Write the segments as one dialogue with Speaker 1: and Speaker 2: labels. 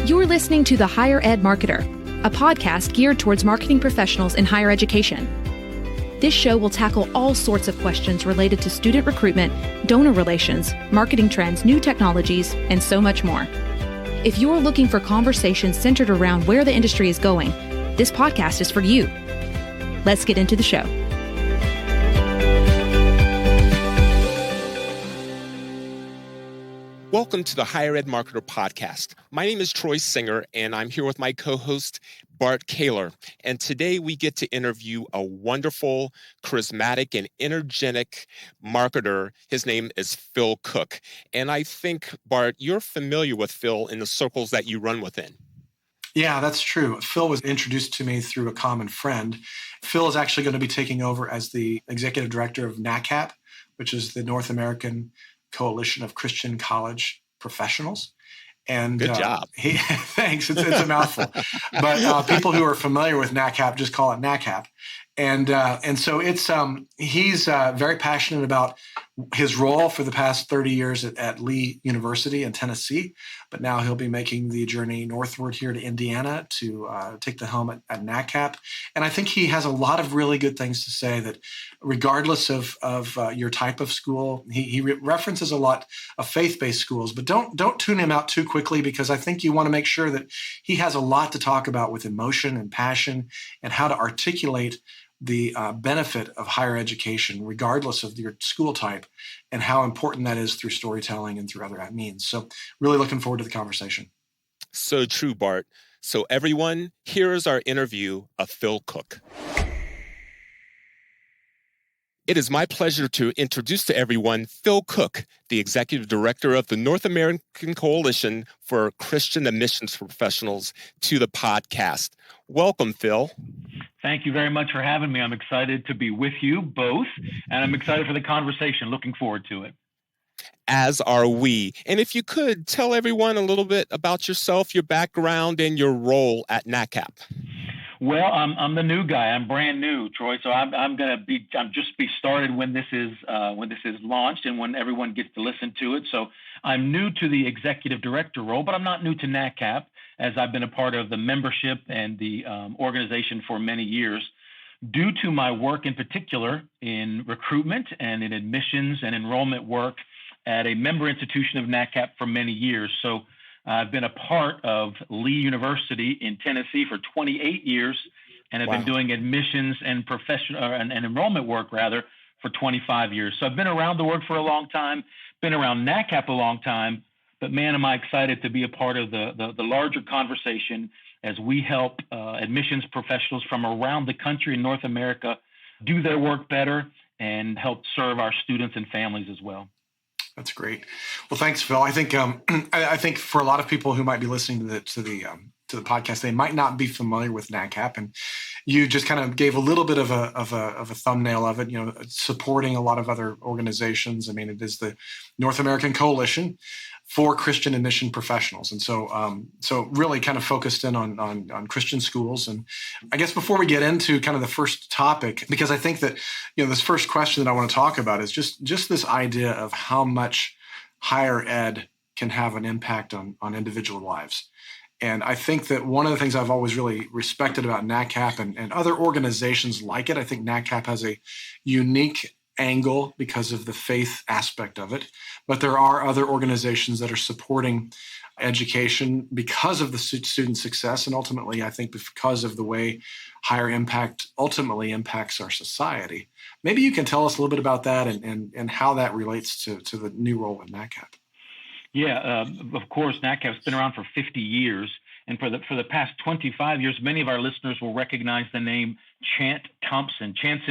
Speaker 1: You're listening to The Higher Ed Marketer, a podcast geared towards marketing professionals in higher education. This show will tackle all sorts of questions related to student recruitment, donor relations, marketing trends, new technologies, and so much more. If you're looking for conversations centered around where the industry is going, this podcast is for you. Let's get into the show.
Speaker 2: Welcome to the Higher Ed Marketer podcast. My name is Troy Singer, and I'm here with my co-host, Bart Kaler. And today we get to interview a wonderful, charismatic, and energetic marketer. His name is Phil Cook. And I think, Bart, you're familiar with Phil in the circles that you run within.
Speaker 3: Yeah, that's true. Phil was introduced to me through a common friend. Phil is actually going to be taking over as the executive director of NACAP, which is the North American Coalition of Christian College Professionals. And
Speaker 2: good job.
Speaker 3: Thanks. It's a mouthful. But people who are familiar with NACAP just call it NACAP. And so it's he's very passionate about his role for the past 30 years at Lee University in Tennessee, but now he'll be making the journey northward here to Indiana to take the helm at NACAP. And I think he has a lot of really good things to say that regardless of your type of school, he references a lot of faith-based schools, but don't tune him out too quickly, because I think you want to make sure that he has a lot to talk about with emotion and passion and how to articulate the benefit of higher education, regardless of your school type, and how important that is through storytelling and through other means. So really looking forward to the conversation.
Speaker 2: So true, Bart. So everyone, here is our interview of Phil Cook. It is my pleasure to introduce to everyone Phil Cook, the Executive Director of the North American Coalition for Christian Admissions Professionals, to the podcast. Welcome, Phil.
Speaker 4: Thank you very much for having me. I'm excited to be with you both, and I'm excited for the conversation. Looking forward to it.
Speaker 2: As are we. And if you could tell everyone a little bit about yourself, your background, and your role at NACAP.
Speaker 4: Well, I'm the new guy. I'm brand new, Troy. So I'm just be started when this is launched and when everyone gets to listen to it. So I'm new to the executive director role, but I'm not new to NACAP, as I've been a part of the membership and the organization for many years. Due to my work in particular in recruitment and in admissions and enrollment work at a member institution of NACAP for many years. So I've been a part of Lee University in Tennessee for 28 years, and I've been doing admissions and and enrollment work for 25 years. So I've been around the work for a long time, been around NACAP a long time, but man, am I excited to be a part of the larger conversation as we help admissions professionals from around the country in North America do their work better and help serve our students and families as well.
Speaker 3: That's great. Well, thanks, Phil. I think I think for a lot of people who might be listening to the podcast, they might not be familiar with NACAP, and you just kind of gave a little bit of a thumbnail of it. You know, supporting a lot of other organizations. I mean, it is the North American Coalition for Christian Admission Professionals, and so really kind of focused in on Christian schools. And I guess before we get into kind of the first topic, because I think that this first question that I want to talk about is just this idea of how much higher ed can have an impact on individual lives. And I think that one of the things I've always really respected about NACAP and other organizations like it, I think NACAP has a unique angle because of the faith aspect of it. But there are other organizations that are supporting education because of the student success. And ultimately, I think because of the way higher impact ultimately impacts our society. Maybe you can tell us a little bit about that and how that relates to the new role in NACAP.
Speaker 4: Yeah, of course, NACAP's been around for 50 years. And for the past 25 years, many of our listeners will recognize the name Chant Thompson. Chant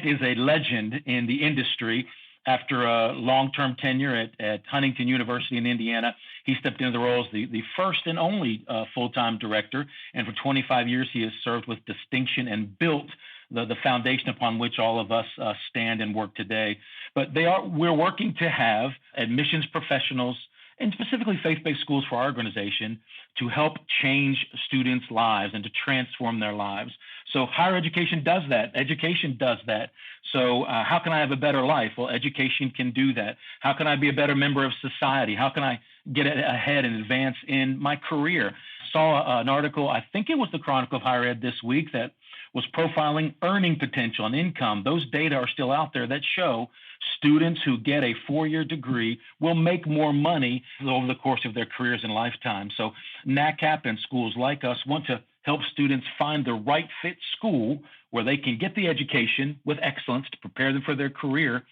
Speaker 4: is a legend in the industry. After a long-term tenure at Huntington University in Indiana, he stepped into the role as the first and only full-time director. And for 25 years, he has served with distinction and built the foundation upon which all of us stand and work today. But we're working to have admissions professionals and specifically faith-based schools for our organization to help change students' lives and to transform their lives. So higher education does that. Education does that. So how can I have a better life? Well, education can do that. How can I be a better member of society? How can I get ahead and advance in my career. Saw an article, I think it was the Chronicle of Higher Ed this week, that was profiling earning potential and income. Those data are still out there that show students who get a 4-year degree will make more money over the course of their careers and lifetime. So NACAP and schools like us want to help students find the right fit school where they can get the education with excellence to prepare them for their career,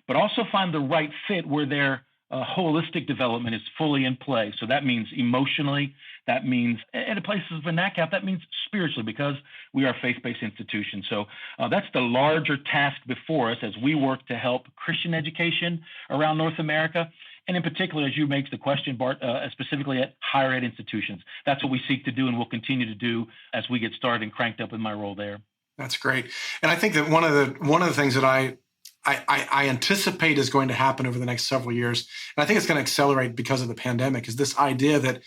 Speaker 4: but also find the right fit where their holistic development is fully in play. So that means emotionally, that means at places of NACAP, that means spiritually, because we are a faith-based institution. So that's the larger task before us as we work to help Christian education around North America. And in particular, as you make the question, Bart, specifically at higher ed institutions. That's what we seek to do and will continue to do as we get started and cranked up in my role there.
Speaker 3: That's great. And I think that one of the things that I anticipate is going to happen over the next several years, and I think it's going to accelerate because of the pandemic, is this idea that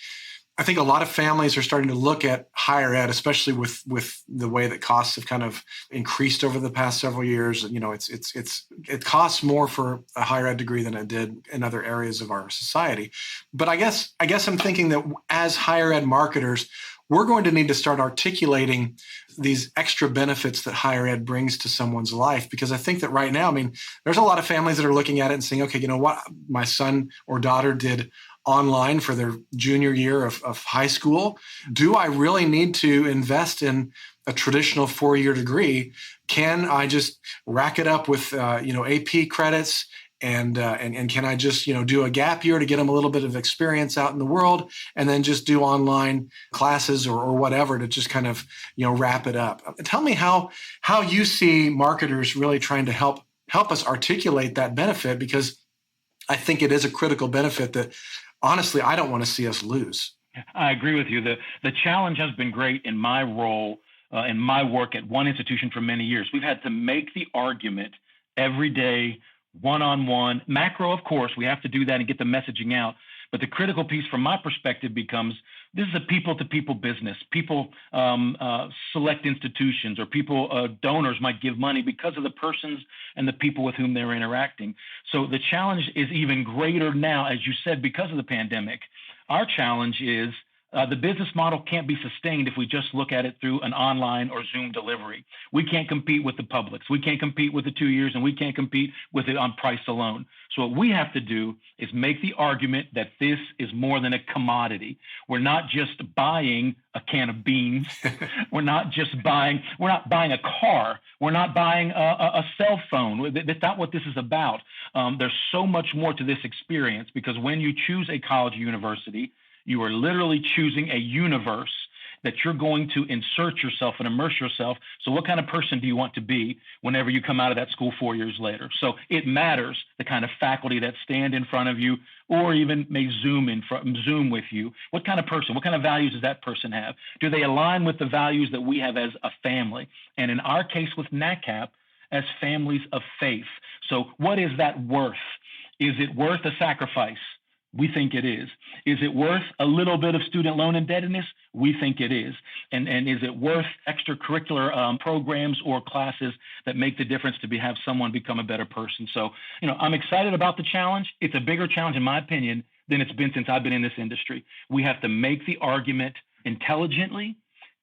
Speaker 3: I think a lot of families are starting to look at higher ed, especially with the way that costs have kind of increased over the past several years. You know, it costs more for a higher ed degree than it did in other areas of our society. But I guess I'm thinking that as higher ed marketers, we're going to need to start articulating these extra benefits that higher ed brings to someone's life. Because I think that right now, I mean, there's a lot of families that are looking at it and saying, okay, you know what, my son or daughter did online for their junior year of high school. Do I really need to invest in a traditional 4-year degree? Can I just rack it up with AP credits? And can I just, do a gap year to get them a little bit of experience out in the world, and then just do online classes or whatever to just kind of, wrap it up? Tell me how you see marketers really trying to help us articulate that benefit, because I think it is a critical benefit that honestly, I don't want to see us lose.
Speaker 4: I agree with you. The challenge has been great in my role, in my work at one institution for many years. We've had to make the argument every day, one-on-one, macro, of course, we have to do that and get the messaging out. But the critical piece from my perspective becomes, this is a people-to-people business. People select institutions, or donors might give money because of the persons and the people with whom they're interacting. So the challenge is even greater now, as you said, because of the pandemic. Our challenge is the business model can't be sustained if we just look at it through an online or Zoom delivery. We can't compete with the publics. We can't compete with the 2 years, and we can't compete with it on price alone. So what we have to do is make the argument that this is more than a commodity. We're not just buying a can of beans. We're not buying a car. We're not buying a cell phone. That's not what this is about. There's so much more to this experience, because when you choose a college or university, you are literally choosing a universe that you're going to insert yourself and immerse yourself. So what kind of person do you want to be whenever you come out of that school 4 years later? So it matters the kind of faculty that stand in front of you, or even may Zoom with you. What kind of person, what kind of values does that person have? Do they align with the values that we have as a family? And in our case with NACAP, as families of faith. So what is that worth? Is it worth a sacrifice? We think it is. Is it worth a little bit of student loan indebtedness? We think it is. And is it worth extracurricular programs or classes that make the difference to have someone become a better person? So, I'm excited about the challenge. It's a bigger challenge, in my opinion, than it's been since I've been in this industry. We have to make the argument intelligently,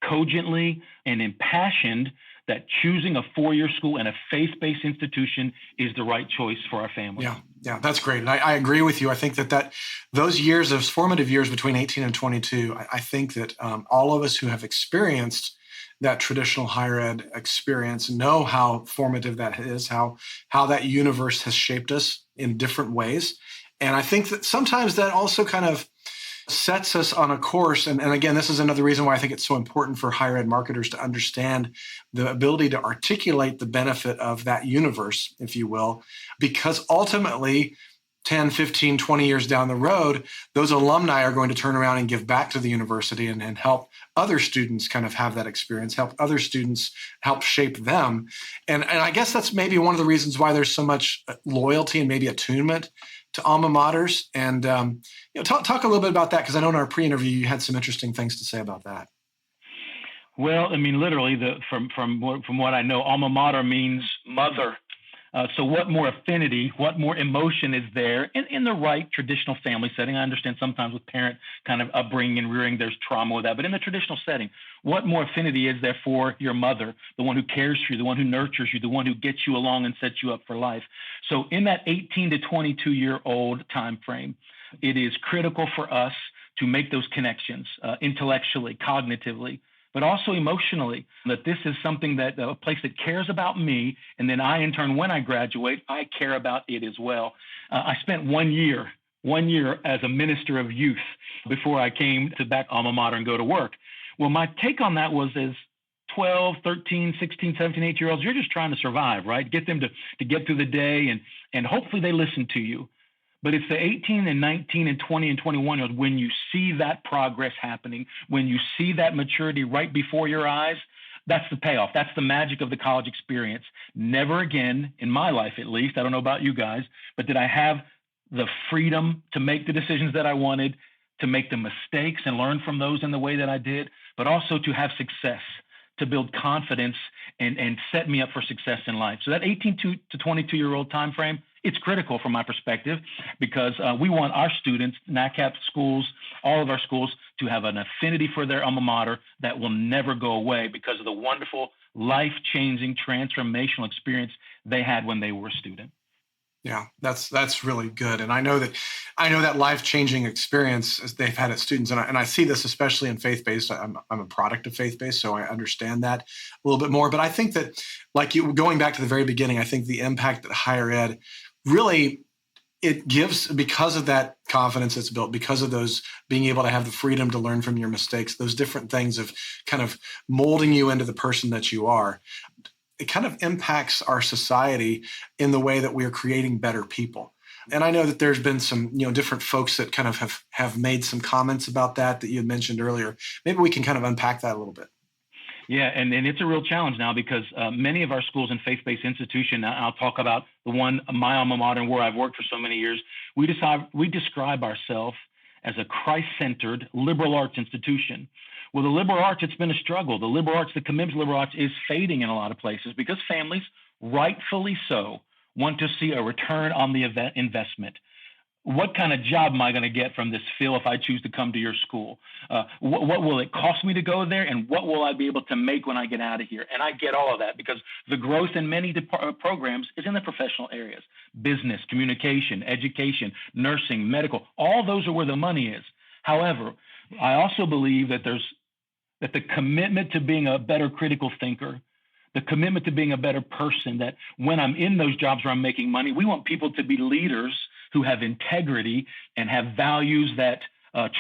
Speaker 4: cogently, and impassioned that choosing a 4-year school and a faith-based institution is the right choice for our family.
Speaker 3: Yeah, that's great. And I agree with you. I think that those years, those formative years between 18 and 22, I think that all of us who have experienced that traditional higher ed experience know how formative that is, how that universe has shaped us in different ways. And I think that sometimes that also kind of sets us on a course. And again, this is another reason why I think it's so important for higher ed marketers to understand the ability to articulate the benefit of that universe, if you will, because ultimately 10, 15, 20 years down the road, those alumni are going to turn around and give back to the university and help other students kind of have that experience, help other students help shape them. And I guess that's maybe one of the reasons why there's so much loyalty and maybe attunement to alma maters. And talk a little bit about that, because I know in our pre-interview you had some interesting things to say about that.
Speaker 4: Well, I mean, literally, from what I know, alma mater means mother. So what more affinity, what more emotion is there in the right traditional family setting? I understand sometimes with parent kind of upbringing and rearing, there's trauma with that. But in the traditional setting, what more affinity is there for your mother, the one who cares for you, the one who nurtures you, the one who gets you along and sets you up for life? So in that 18 to 22-year-old time frame, it is critical for us to make those connections intellectually, cognitively, but also emotionally, that this is something that a place that cares about me. And then I, in turn, when I graduate, I care about it as well. I spent 1 year as a minister of youth before I came to back Alma Mater and go to work. Well, my take on that was as 12, 13, 16, 17, 18-year-olds, you're just trying to survive, right? Get them to get through the day and hopefully they listen to you. But it's the 18 and 19 and 20 and 21 when you see that progress happening, when you see that maturity right before your eyes, that's the payoff. That's the magic of the college experience. Never again, in my life at least, I don't know about you guys, but did I have the freedom to make the decisions that I wanted, to make the mistakes and learn from those in the way that I did, but also to have success, to build confidence and set me up for success in life. So that 18 to 22-year-old time frame, it's critical from my perspective because we want our students, NACAP schools, all of our schools, to have an affinity for their alma mater that will never go away because of the wonderful, life-changing, transformational experience they had when they were a student.
Speaker 3: Yeah, that's really good. And I know that life-changing experience they've had as students. And I see this especially in faith-based. I'm a product of faith-based, so I understand that a little bit more. But I think that, like you, going back to the very beginning, I think the impact that higher ed really, it gives, because of that confidence that's built, because of those being able to have the freedom to learn from your mistakes, those different things of kind of molding you into the person that you are. It kind of impacts our society in the way that we are creating better people. And I know that there's been some, different folks that kind of have made some comments about that you had mentioned earlier. Maybe we can kind of unpack that a little bit.
Speaker 4: Yeah, and it's a real challenge now because many of our schools and faith-based institutions, I'll talk about the one, my alma mater, where I've worked for so many years, we describe ourselves as a Christ-centered liberal arts institution. Well, the liberal arts, it's been a struggle. The liberal arts, the commitment to liberal arts is fading in a lot of places because families, rightfully so, want to see a return on the investment. What kind of job am I going to get from this, Phil, if I choose to come to your school? What will it cost me to go there? And what will I be able to make when I get out of here? And I get all of that because the growth in many programs is in the professional areas. Business, communication, education, nursing, medical, all those are where the money is. However, I also believe that the commitment to being a better critical thinker, the commitment to being a better person, that when I'm in those jobs where I'm making money, we want people to be leaders who have integrity and have values that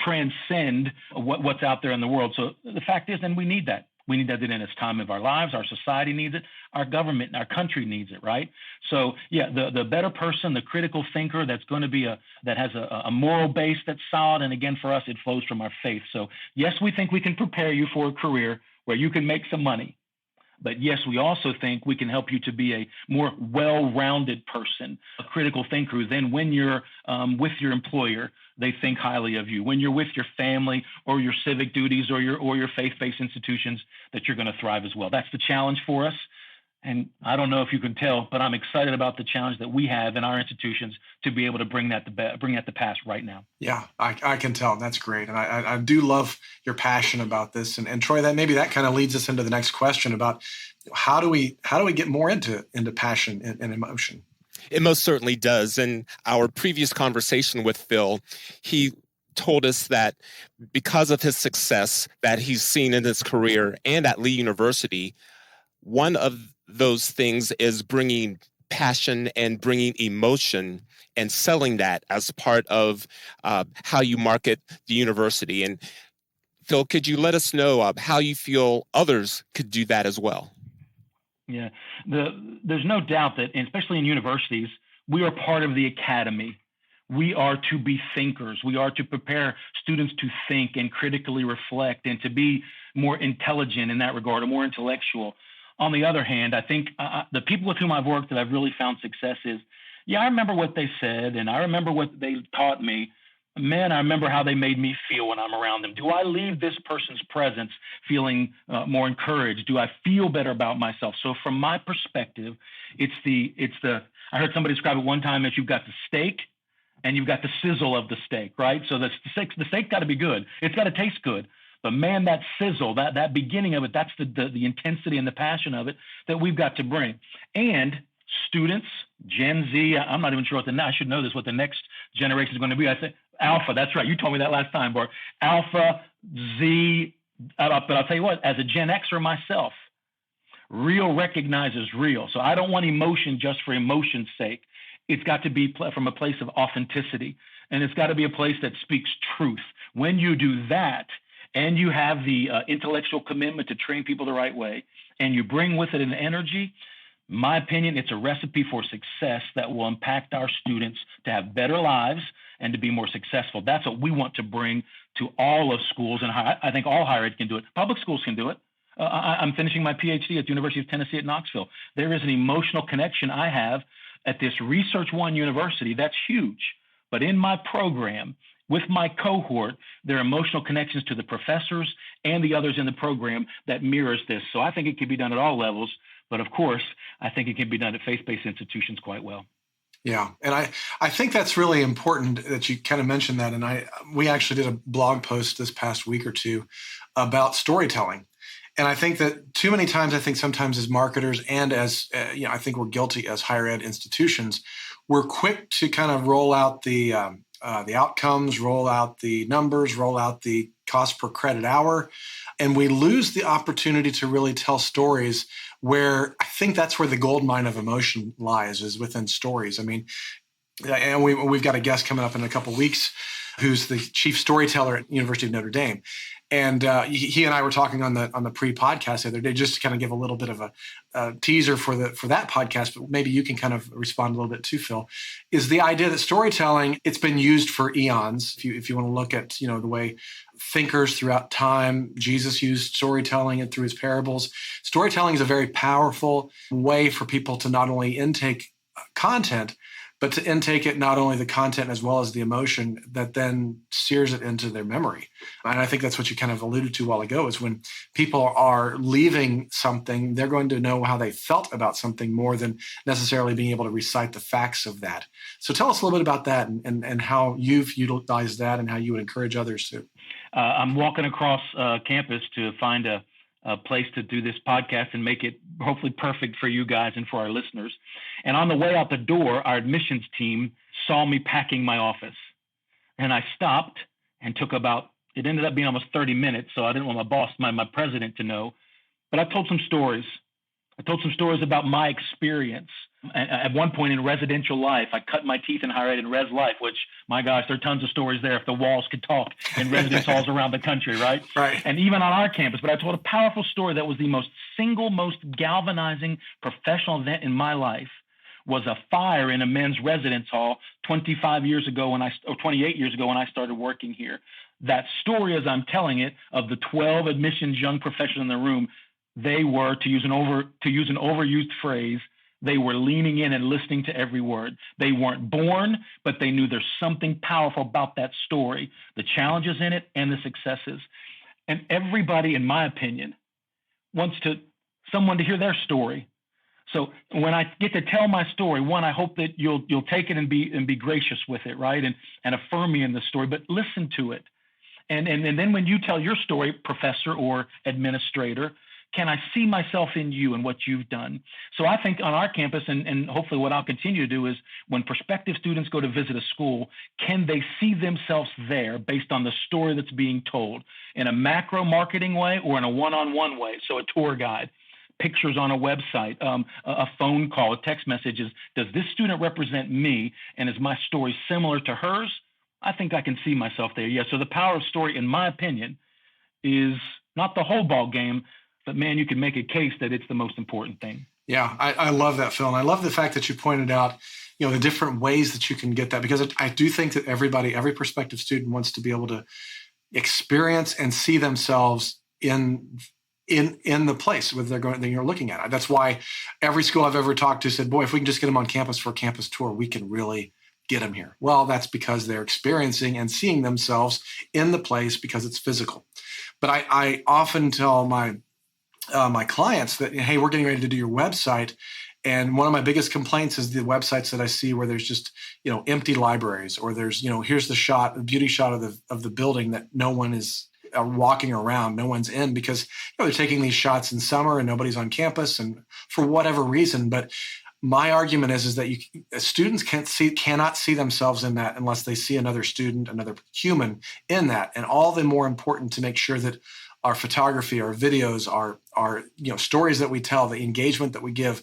Speaker 4: transcend what's out there in the world. So the fact is, and we need that. We need that in this time of our lives. Our society needs it. Our government, our country needs it, right? So yeah, the better person, the critical thinker that's going to be that has a moral base that's solid. And again, for us, it flows from our faith. So yes, we think we can prepare you for a career where you can make some money. But yes, we also think we can help you to be a more well-rounded person, a critical thinker who then when you're with your employer, they think highly of you. When you're with your family or your civic duties or your faith-based institutions, that you're going to thrive as well. That's the challenge for us. And I don't know if you can tell, but I'm excited about the challenge that we have in our institutions to be able to bring that to pass right now.
Speaker 3: Yeah, I can tell. That's great. And I do love your passion about this. And Troy, that kind of leads us into the next question about how do we get more into passion and emotion?
Speaker 2: It most certainly does. In our previous conversation with Phil, he told us that because of his success that he's seen in his career and at Lee University, one of those things is bringing passion and bringing emotion and selling that as part of how you market the university. And Phil, could you let us know how you feel others could do that as well?
Speaker 4: Yeah, there's no doubt that, especially in universities, we are part of the academy. We are to be thinkers. We are to prepare students to think and critically reflect and to be more intelligent in that regard, or more intellectual. On the other hand, I think the people with whom I've worked that I've really found success is, I remember what they said and I remember what they taught me, man, I remember how they made me feel when I'm around them. Do I leave this person's presence feeling more encouraged? Do I feel better about myself? So from my perspective, I heard somebody describe it one time as you've got the steak and you've got the sizzle of the steak, right? So the steak got to be good. It's got to taste good. But man, that sizzle, that beginning of it, that's the intensity and the passion of it that we've got to bring. And students, Gen Z, I'm not even sure I should know this, what the next generation is going to be. I say Alpha, that's right. You told me that last time, Bart. Alpha, Z, but I'll tell you what, as a Gen Xer myself, real recognizes real. So I don't want emotion just for emotion's sake. It's got to be from a place of authenticity, and it's got to be a place that speaks truth. When you do that, and you have the intellectual commitment to train people the right way, and you bring with it an energy, my opinion, it's a recipe for success that will impact our students to have better lives and to be more successful. That's what we want to bring to all of schools, and I think all higher ed can do it. Public schools can do it. I'm finishing my PhD at the University of Tennessee at Knoxville. There is an emotional connection I have at this Research One university that's huge. But in my program, with my cohort, there are emotional connections to the professors and the others in the program that mirrors this. So I think it can be done at all levels. But of course, I think it can be done at faith-based institutions quite well.
Speaker 3: Yeah. And I think that's really important that you kind of mentioned that. And we actually did a blog post this past week or two about storytelling. And I think that too many times, sometimes as marketers and as, I think we're guilty as higher ed institutions, we're quick to kind of roll out the outcomes, roll out the numbers, roll out the cost per credit hour. And we lose the opportunity to really tell stories where I think that's where the gold mine of emotion lies, is within stories. I mean, and we've got a guest coming up in a couple of weeks who's the chief storyteller at University of Notre Dame. And he and I were talking on the pre-podcast the other day, just to kind of give a little bit of a teaser for that podcast, but maybe you can kind of respond a little bit too, Phil, is the idea that storytelling, it's been used for eons. If you want to look at, the way thinkers throughout time, Jesus used storytelling and through his parables. Storytelling is a very powerful way for people to not only intake content, but to intake it, not only the content as well as the emotion that then sears it into their memory. And I think that's what you kind of alluded to a while ago, is when people are leaving something, they're going to know how they felt about something more than necessarily being able to recite the facts of that. So tell us a little bit about that and how you've utilized that and how you would encourage others to.
Speaker 4: I'm walking across campus to find a place to do this podcast and make it hopefully perfect for you guys and for our listeners. And on the way out the door, our admissions team saw me packing my office. And I stopped and it ended up being almost 30 minutes, so I didn't want my boss, my president, to know. But I told some stories. I told some stories about my experience. At one point in residential life, I cut my teeth in higher ed in res life, which, my gosh, there are tons of stories there if the walls could talk in residence halls around the country, right?
Speaker 3: Right.
Speaker 4: And even on our campus. But I told a powerful story that was the most galvanizing professional event in my life. Was a fire in a men's residence hall 25 years ago or 28 years ago when I started working here. That story, as I'm telling it, of the 12 admissions young professionals in the room, they were, to use an overused phrase, they were leaning in and listening to every word. They weren't born, but they knew there's something powerful about that story, the challenges in it and the successes. And everybody, in my opinion, wants someone to hear their story. So when I get to tell my story, one, I hope that you'll take it and be gracious with it, right? And affirm me in the story, but listen to it. And then when you tell your story, professor or administrator, can I see myself in you and what you've done? So I think on our campus, and hopefully what I'll continue to do, is when prospective students go to visit a school, can they see themselves there based on the story that's being told in a macro marketing way or in a one-on-one way? So a tour guide, pictures on a website, a phone call, a text messages. Does this student represent me? And is my story similar to hers? I think I can see myself there. Yeah. So the power of story, in my opinion, is not the whole ball game, but man, you can make a case that it's the most important thing.
Speaker 3: Yeah, I love that, Phil. And I love the fact that you pointed out, the different ways that you can get that, because I do think that every prospective student wants to be able to experience and see themselves in the place where you're looking at it. That's why every school I've ever talked to said, boy, if we can just get them on campus for a campus tour, we can really get them here? Well, that's because they're experiencing and seeing themselves in the place because it's physical. But I often tell my clients that, hey, we're getting ready to do your website. And one of my biggest complaints is the websites that I see where there's just, empty libraries, or there's, here's the beauty shot of the building that no one is walking around, no one's in, because they're taking these shots in summer and nobody's on campus and for whatever reason. But my argument is that students cannot see themselves in that unless they see another student, another human in that. And all the more important to make sure that our photography, our videos, our stories that we tell, the engagement that we give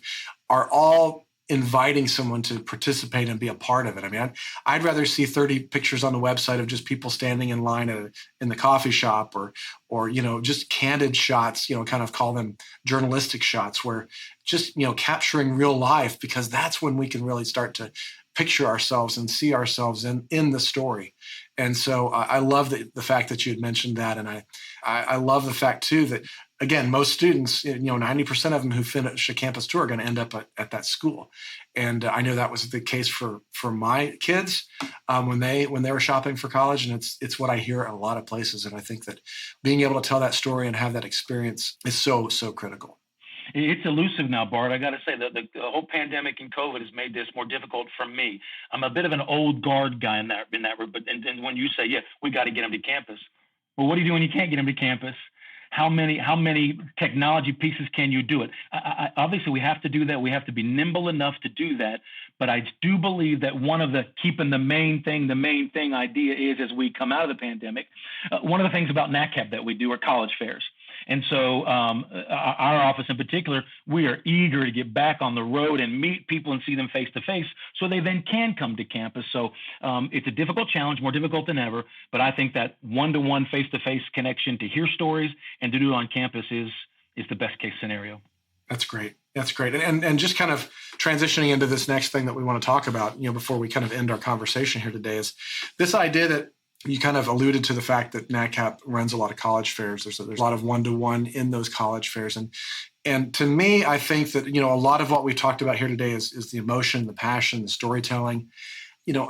Speaker 3: are all inviting someone to participate and be a part of it. I mean, I'd rather see 30 pictures on the website of just people standing in line in the coffee shop, or just candid shots, kind of call them journalistic shots, where just, capturing real life, because that's when we can really start to picture ourselves and see ourselves in the story. And so I love the fact that you had mentioned that. And I love the fact too that, again, most students, 90% of them who finish a campus tour are going to end up at that school. And I know that was the case for my kids when they were shopping for college. And it's what I hear at a lot of places. And I think that being able to tell that story and have that experience is so, so critical.
Speaker 4: It's elusive now, Bart. I got to say that the whole pandemic and COVID has made this more difficult for me. I'm a bit of an old guard guy in that. But and when you say, yeah, we got to get them to campus. Well, what do you do when you can't get them to campus? How many technology pieces can you do it? Obviously, we have to do that. We have to be nimble enough to do that. But I do believe that one of the keeping the main thing idea is, as we come out of the pandemic, one of the things about NACAP that we do are college fairs. And so our office in particular, we are eager to get back on the road and meet people and see them face to face so they then can come to campus. So it's a difficult challenge, more difficult than ever. But I think that one-to-one face-to-face connection to hear stories and to do it on campus is the best case scenario.
Speaker 3: That's great. That's great. And just kind of transitioning into this next thing that we want to talk about, before we kind of end our conversation here today, is this idea that you kind of alluded to the fact that NACAP runs a lot of college fairs. There's a lot of one-to-one in those college fairs. And to me, I think that, a lot of what we talked about here today is the emotion, the passion, the storytelling.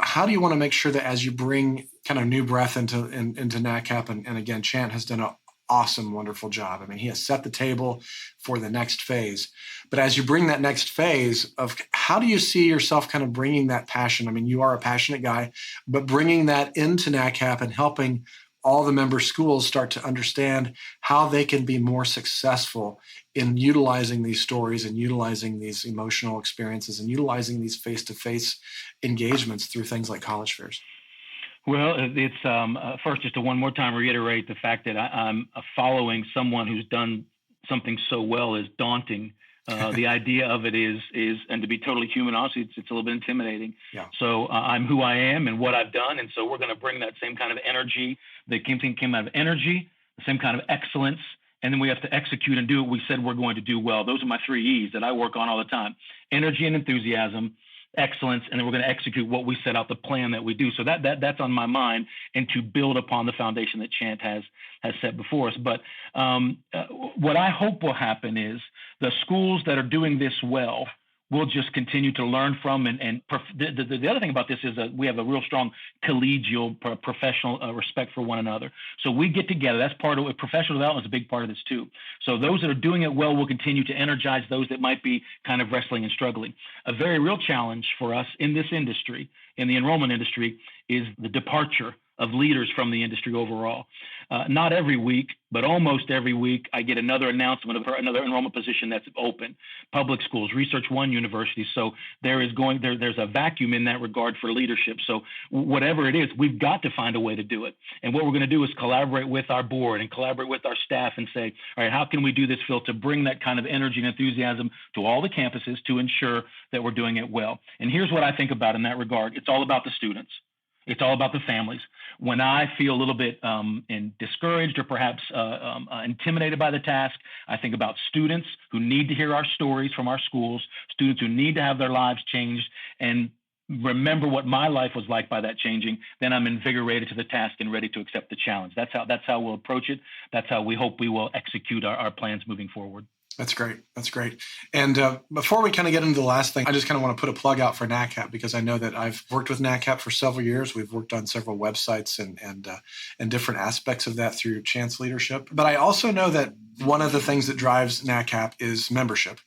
Speaker 3: How do you want to make sure that as you bring kind of new breath into NACAP, and again, Chant has done an awesome, wonderful job. I mean, he has set the table for the next phase. But as you bring that next phase of, how do you see yourself kind of bringing that passion? I mean, you are a passionate guy, but bringing that into NACAP and helping all the member schools start to understand how they can be more successful in utilizing these stories and utilizing these emotional experiences and utilizing these face-to-face engagements through things like college fairs.
Speaker 4: Well, it's first, just to one more time reiterate the fact that I'm following someone who's done something so well is daunting. The idea of it is, and to be totally human, honestly, it's a little bit intimidating. Yeah. So I'm who I am and what I've done, and so we're going to bring that same kind of energy that came out of energy, the same kind of excellence, and then we have to execute and do what we said we're going to do well. Those are my 3 E's that I work on all the time: energy and enthusiasm, excellence, and then we're going to execute what we set out, the plan that we do. So that's on my mind, and to build upon the foundation that Chant has set before us. But what I hope will happen is the schools that are doing this well will just continue to learn from, and the other thing about this is that we have a real strong collegial, professional respect for one another. So we get together. That's part of it. Professional development is a big part of this too. So those that are doing it well will continue to energize those that might be kind of wrestling and struggling. A very real challenge for us in this industry, in the enrollment industry, is the departure of leaders from the industry overall. Not every week, but almost every week, I get another announcement of another enrollment position that's open. Public schools, Research One universities. So there's a vacuum in that regard for leadership. So whatever it is, we've got to find a way to do it. And what we're going to do is collaborate with our board and collaborate with our staff and say, all right, how can we do this, Phil, to bring that kind of energy and enthusiasm to all the campuses to ensure that we're doing it well? And here's what I think about in that regard. It's all about the students. It's all about the families. When I feel a little bit discouraged or perhaps intimidated by the task, I think about students who need to hear our stories from our schools, students who need to have their lives changed, and remember what my life was like by that changing. Then I'm invigorated to the task and ready to accept the challenge. That's how we'll approach it. That's how we hope we will execute our plans moving forward.
Speaker 3: That's great. That's great. And before we kind of get into the last thing, I just kind of want to put a plug out for NACAP, because I know that I've worked with NACAP for several years. We've worked on several websites and different aspects of that through Chance leadership. But I also know that one of the things that drives NACAP is membership.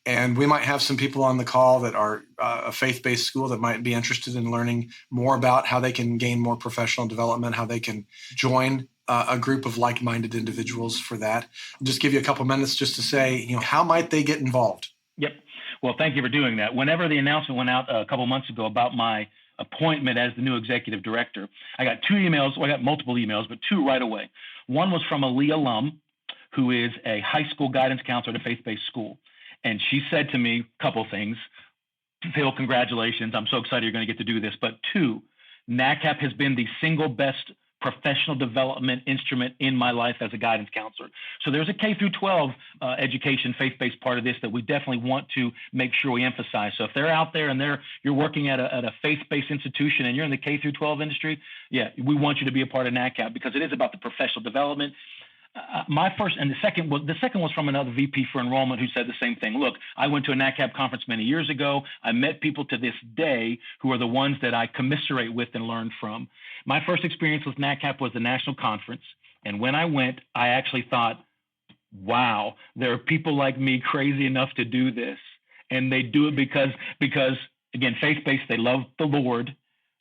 Speaker 3: And we might have some people on the call that are a faith-based school that might be interested in learning more about how they can gain more professional development, how they can join a group of like-minded individuals for that. I'll just give you a couple minutes just to say, how might they get involved?
Speaker 4: Yep. Well, thank you for doing that. Whenever the announcement went out a couple months ago about my appointment as the new executive director, I got two emails. Well, I got multiple emails, but two right away. One was from a Lee alum who is a high school guidance counselor at a faith-based school. And she said to me a couple things. Phil, congratulations. I'm so excited you're going to get to do this. But two, NACAP has been the single best professional development instrument in my life as a guidance counselor. So there's a K through 12 education, faith-based part of this that we definitely want to make sure we emphasize. So if they're out there and you're working at a faith-based institution and you're in the K through 12 industry, yeah, we want you to be a part of NACAP, because it is about the professional development. The second was from another VP for enrollment who said the same thing. Look, I went to a NACAP conference many years ago. I met people to this day who are the ones that I commiserate with and learn from. My first experience with NACAP was the national conference. And when I went, I actually thought, wow, there are people like me crazy enough to do this. And they do it because again, faith-based, they love the Lord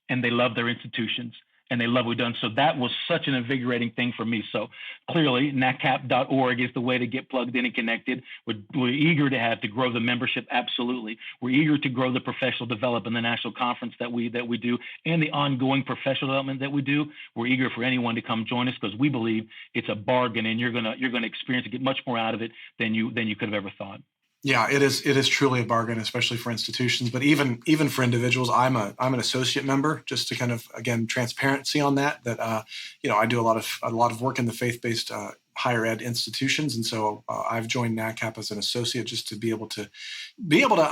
Speaker 4: and they love their institutions. And they love what we've done. So that was such an invigorating thing for me. So clearly, NACAP.org is the way to get plugged in and connected. We're eager to grow the membership. Absolutely. We're eager to grow the professional development, the national conference that we do, and the ongoing professional development that we do. We're eager for anyone to come join us, because we believe it's a bargain, and you're gonna experience and get much more out of it than you could have ever thought.
Speaker 3: Yeah, it is truly a bargain, especially for institutions, but even for individuals. I'm an associate member, just to kind of, again, transparency on that I do a lot of work in the faith-based higher ed institutions, and so I've joined NACAP as an associate just to be able to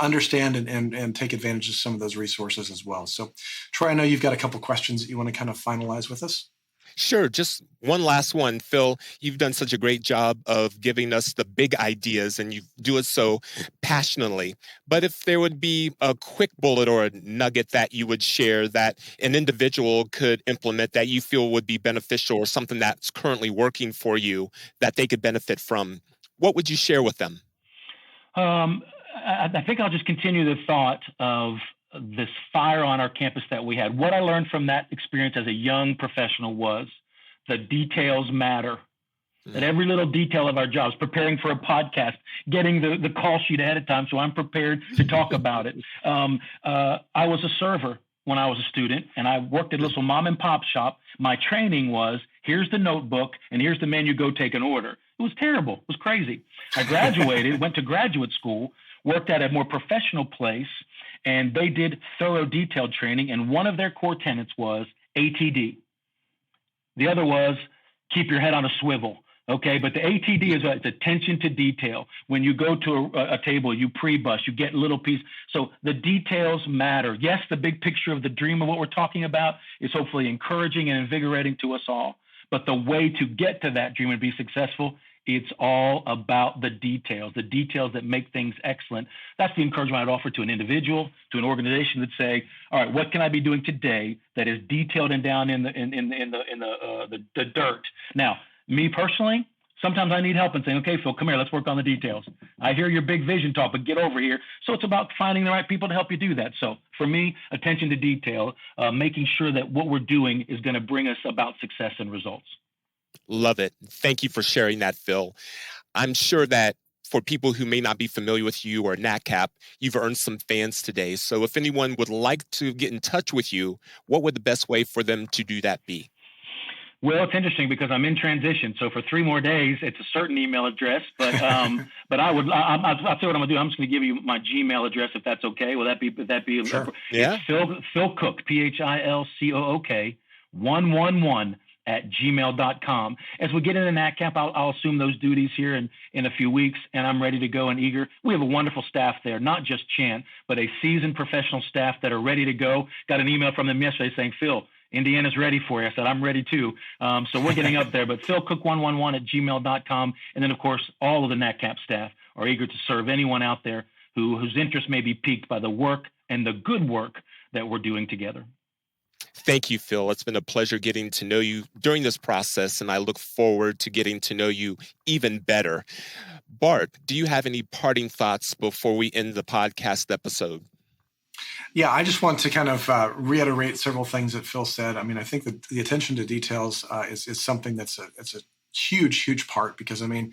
Speaker 3: understand and take advantage of some of those resources as well. So, Troy, I know you've got a couple questions that you want to kind of finalize with us.
Speaker 2: Sure. Just one last one. Phil, you've done such a great job of giving us the big ideas, and you do it so passionately. But if there would be a quick bullet or a nugget that you would share that an individual could implement that you feel would be beneficial, or something that's currently working for you that they could benefit from, what would you share with them?
Speaker 4: I think I'll just continue the thought of this fire on our campus that we had. What I learned from that experience as a young professional was the details matter. That every little detail of our jobs, preparing for a podcast, getting the call sheet ahead of time so I'm prepared to talk about it. I was a server when I was a student, and I worked at a little mom and pop shop. My training was, here's the notebook and here's the menu, go take an order. It was terrible. It was crazy. I graduated, went to graduate school, worked at a more professional place, and they did thorough detailed training. And one of their core tenets was ATD. The other was keep your head on a swivel. Okay, but the ATD is it's attention to detail. When you go to a table, you pre-bus, you get little piece. So the details matter. Yes, the big picture of the dream of what we're talking about is hopefully encouraging and invigorating to us all. But the way to get to that dream and be successful, it's all about the details that make things excellent. That's the encouragement I'd offer to an individual, to an organization that say, all right, what can I be doing today that is detailed and down in the dirt? Now, me personally, sometimes I need help and saying, okay, Phil, come here, let's work on the details. I hear your big vision talk, but get over here. So it's about finding the right people to help you do that. So for me, attention to detail, making sure that what we're doing is going to bring us about success and results.
Speaker 2: Love it. Thank you for sharing that, Phil. I'm sure that for people who may not be familiar with you or NACAP, you've earned some fans today. So if anyone would like to get in touch with you, what would the best way for them to do that be?
Speaker 4: Well, it's interesting because I'm in transition. So for 3 more days, it's a certain email address. But but I'll say what I'm going to do. I'm just going to give you my Gmail address if that's okay. Will that be
Speaker 2: Sure. Yeah.
Speaker 4: Phil Cook, PhilCook 111 at gmail.com. As we get into NACAP, I'll assume those duties here in a few weeks, and I'm ready to go and eager. We have a wonderful staff there, not just Chan, but a seasoned professional staff that are ready to go. Got an email from them yesterday saying, Phil, Indiana's ready for you. I said, I'm ready too. So we're getting up there. But PhilCook111 at gmail.com. And then, of course, all of the NACAP staff. are eager to serve anyone out there whose interest may be piqued by the work and the good work that we're doing together.
Speaker 2: Thank you, Phil. It's been a pleasure getting to know you during this process, and I look forward to getting to know you even better. Bart, do you have any parting thoughts before we end the podcast episode?
Speaker 3: Yeah, I just want to kind of reiterate several things that Phil said. I mean, I think that the attention to details is something it's a huge part, because, I mean,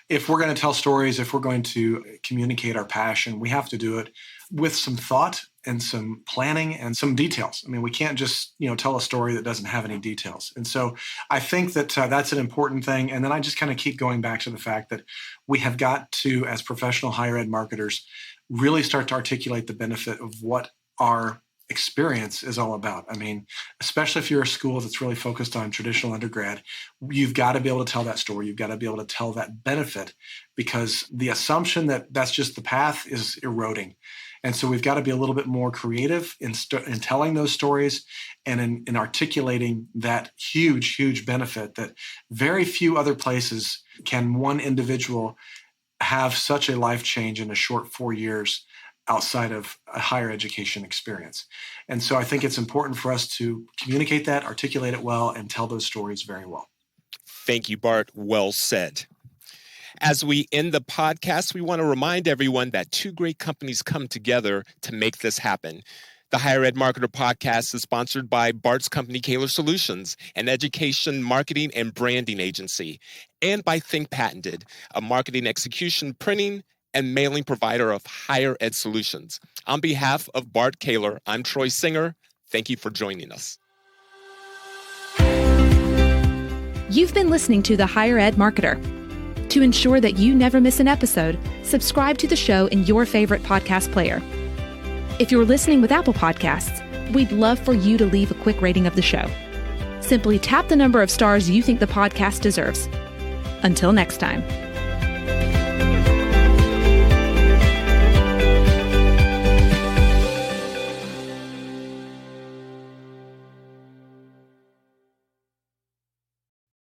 Speaker 3: if we're going to tell stories, if we're going to communicate our passion, we have to do it with some thought and some planning and some details. I mean, we can't just, tell a story that doesn't have any details. And so I think that that's an important thing. And then I just kind of keep going back to the fact that we have got to, as professional higher ed marketers, really start to articulate the benefit of what our experience is all about. I mean, especially if you're a school that's really focused on traditional undergrad, you've got to be able to tell that story. You've got to be able to tell that benefit, because the assumption that that's just the path is eroding. And so we've got to be a little bit more creative in telling those stories and in articulating that huge benefit that very few other places can one individual have such a life change in a short 4 years outside of a higher education experience. And so I think it's important for us to communicate that, articulate it well, and tell those stories very well.
Speaker 2: Thank you, Bart. Well said. As we end the podcast, we want to remind everyone that two great companies come together to make this happen. The Higher Ed Marketer podcast is sponsored by Bart's company, Kaler Solutions, an education marketing and branding agency, and by Think Patented, a marketing execution, printing, and mailing provider of higher ed solutions. On behalf of Bart Kaler, I'm Troy Singer. Thank you for joining us.
Speaker 1: You've been listening to The Higher Ed Marketer. To ensure that you never miss an episode, subscribe to the show in your favorite podcast player. If you're listening with Apple Podcasts, we'd love for you to leave a quick rating of the show. Simply tap the number of stars you think the podcast deserves. Until next time.